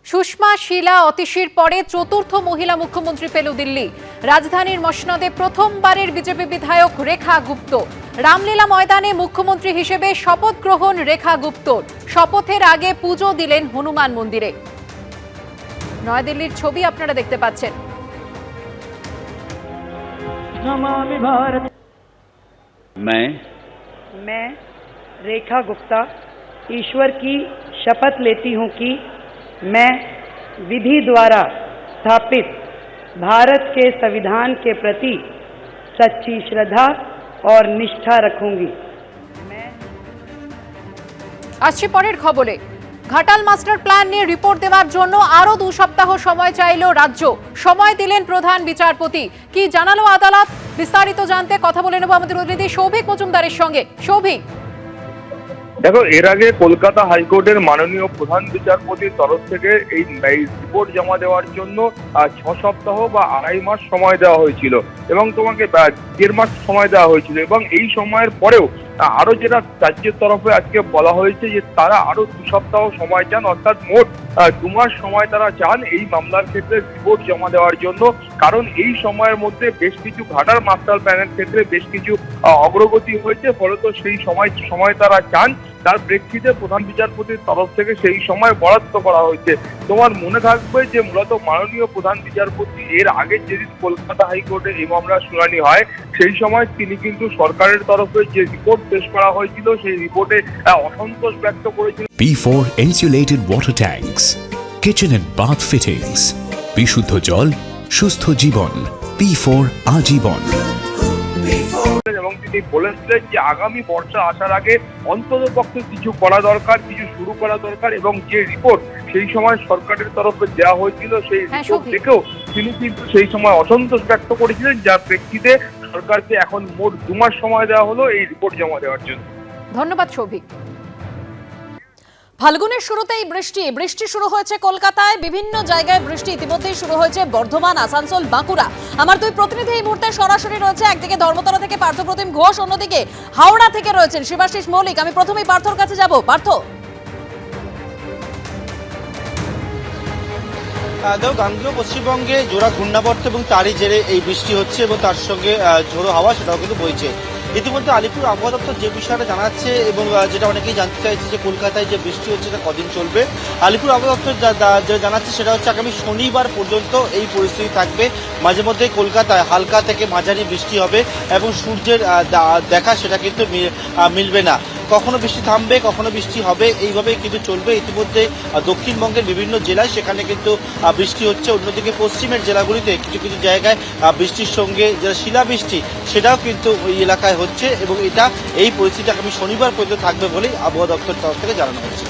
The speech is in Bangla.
সুষমা শিলা অতিশীর পরে চতুর্থ মহিলা মুখ্যমন্ত্রী পেল দিল্লি। রাজধানীর মসনদে প্রথমবারের বিজেপি বিধায়ক রেখা গুপ্ত। রামলীলা ময়দানে মুখ্যমন্ত্রী হিসেবে শপথ গ্রহণ রেখা গুপ্তর। শপথের আগে পুজো দিলেন হনুমান মন্দিরে। নয়াদিল্লির ছবি আপনারা দেখতে পাচ্ছেন। मैं रेखा गुप्ता ईश्वर की शपथ लेती हूं कि मैं विधि द्वारा स्थापित भारत के संविधान के प्रति सच्ची श्रद्धा और निष्ठा रखूंगी। আসছি পরের খবরে। ঘাটাল মাস্টার প্ল্যান নিয়ে রিপোর্ট দেওয়ার জন্য আরো 2 সপ্তাহ সময় চাইল রাজ্য। সময় দিলেন প্রধান বিচারপতি। কি জানালো আদালত, বিস্তারিত জানতে কথা বলে নেব আমাদের প্রতিনিধি সৌভিক মজুমদারের সঙ্গে। সৌভিক, দেখো, এর আগে কলকাতা হাইকোর্টের মাননীয় প্রধান বিচারপতির তরফ থেকে এই রিপোর্ট জমা দেওয়ার জন্য 6 সপ্তাহ বা 2.5 মাস সময় দেওয়া হয়েছিল এবং তোমাকে 1.5 মাস সময় দেওয়া হয়েছিল। এবং এই সময়ের পরেও আরো যেটা রাজ্যের তরফে আজকে বলা হয়েছে যে তারা আরো 2 সপ্তাহ সময় চান, অর্থাৎ মোট 2 মাস সময় তারা চান এই মামলার ক্ষেত্রে রিপোর্ট জমা দেওয়ার জন্য। কারণ এই সময়ের মধ্যে বেশ কিছু ঘাটাল মাস্টার প্ল্যানের ক্ষেত্রে বেশ কিছু অগ্রগতি হয়েছে, ফলত সেই সময় তারা চান। তার প্রেক্ষিতে প্রধান বিচারপতির তরফ থেকে সেই সময় বরাদ্দ করা হয়েছে। তোমার মনে থাকবে যে মূলত মাননীয় প্রধান বিচারপতি এর আগে যেদিন কলকাতা হাইকোর্টে এই মামলার শুনানি হয় সেই সময় তিনি কিন্তু সরকারের তরফে যে রিপোর্ট পেশ করা হয়েছিল সেই রিপোর্টে অসন্তোষ ব্যক্ত করেছিলেন। P4 insulated water tanks, kitchen and bath fittings, বিশুদ্ধ জল, সুস্থ জীবন, P4 আজীবন। এবং তিনি বলেছিলেন যে আগামী বর্ষা আসার আগে অন্ততপক্ষে কিছু করা দরকার, কিছু শুরু করা দরকার। এবং যে রিপোর্ট সেই সময় সরকারের তরফে দেওয়া হয়েছিল সেই রিপোর্ট দেখেও তিনি কিন্তু সেই সময় অসন্তোষ ব্যক্ত করেছিলেন, যার প্রেক্ষিতে সরকারকে এখন মোট 2 মাস সময় দেওয়া হলো এই রিপোর্ট জমা দেওয়ার জন্য। ধন্যবাদ সৌভিক। ফাল্গুনের শুরুতেই বৃষ্টি শুরু হয়েছে কলকাতায়। বিভিন্ন জায়গায় বৃষ্টি ইতিমধ্যেই শুরু হয়েছে বর্ধমান, আসানসোল, বাঁকুড়া। আমার 2 প্রতিনিধি এই মুহূর্তে সরাসরি রয়েছে। একদিকে ধর্মতলা থেকে পার্থপ্রতিম ঘোষ, অন্যদিকে হাওড়া থেকে রয়েছেন শিবাশিস মৌলিক। আমি প্রথমেই পার্থর কাছে যাব। পার্থ, গাঙ্গেয় পশ্চিমবঙ্গে জোড়া ঘূর্ণাবর্ত এবং তারই জেরে এই বৃষ্টি হচ্ছে এবং তার সঙ্গে ঝোড়ো হাওয়া সেটাও কিন্তু বইছে। ইতিমধ্যে আলিপুর আবহাওয়া দপ্তর যে বিষয়টা জানাচ্ছে এবং যেটা অনেকেই জানতে চাইছে যে কলকাতায় যে বৃষ্টি হচ্ছে তা কদিন চলবে। আলিপুর আবহাওয়া দপ্তর যা জানাচ্ছে সেটা হচ্ছে আগামী শনিবার পর্যন্ত এই পরিস্থিতি থাকবে। মাঝে মধ্যে কলকাতায় হালকা থেকে মাঝারি বৃষ্টি হবে এবং সূর্যের দেখা সেটা কিন্তু মিলবে না। কখনো বৃষ্টি থামবে, কখনো বৃষ্টি হবে, এইভাবেই কিন্তু চলবে। ইতিমধ্যে দক্ষিণবঙ্গের বিভিন্ন জেলায় সেখানে কিন্তু বৃষ্টি হচ্ছে। অন্যদিকে পশ্চিমের জেলাগুলিতে কিছু কিছু জায়গায় বৃষ্টির সঙ্গে যেটা শিলাবৃষ্টি সেটাও কিন্তু ওই এলাকায় হচ্ছে এবং এটা এই পরিস্থিতি আগামী শনিবার পর্যন্ত থাকবে বলেই আবহাওয়া দপ্তরের তরফ থেকে জানানো হচ্ছে।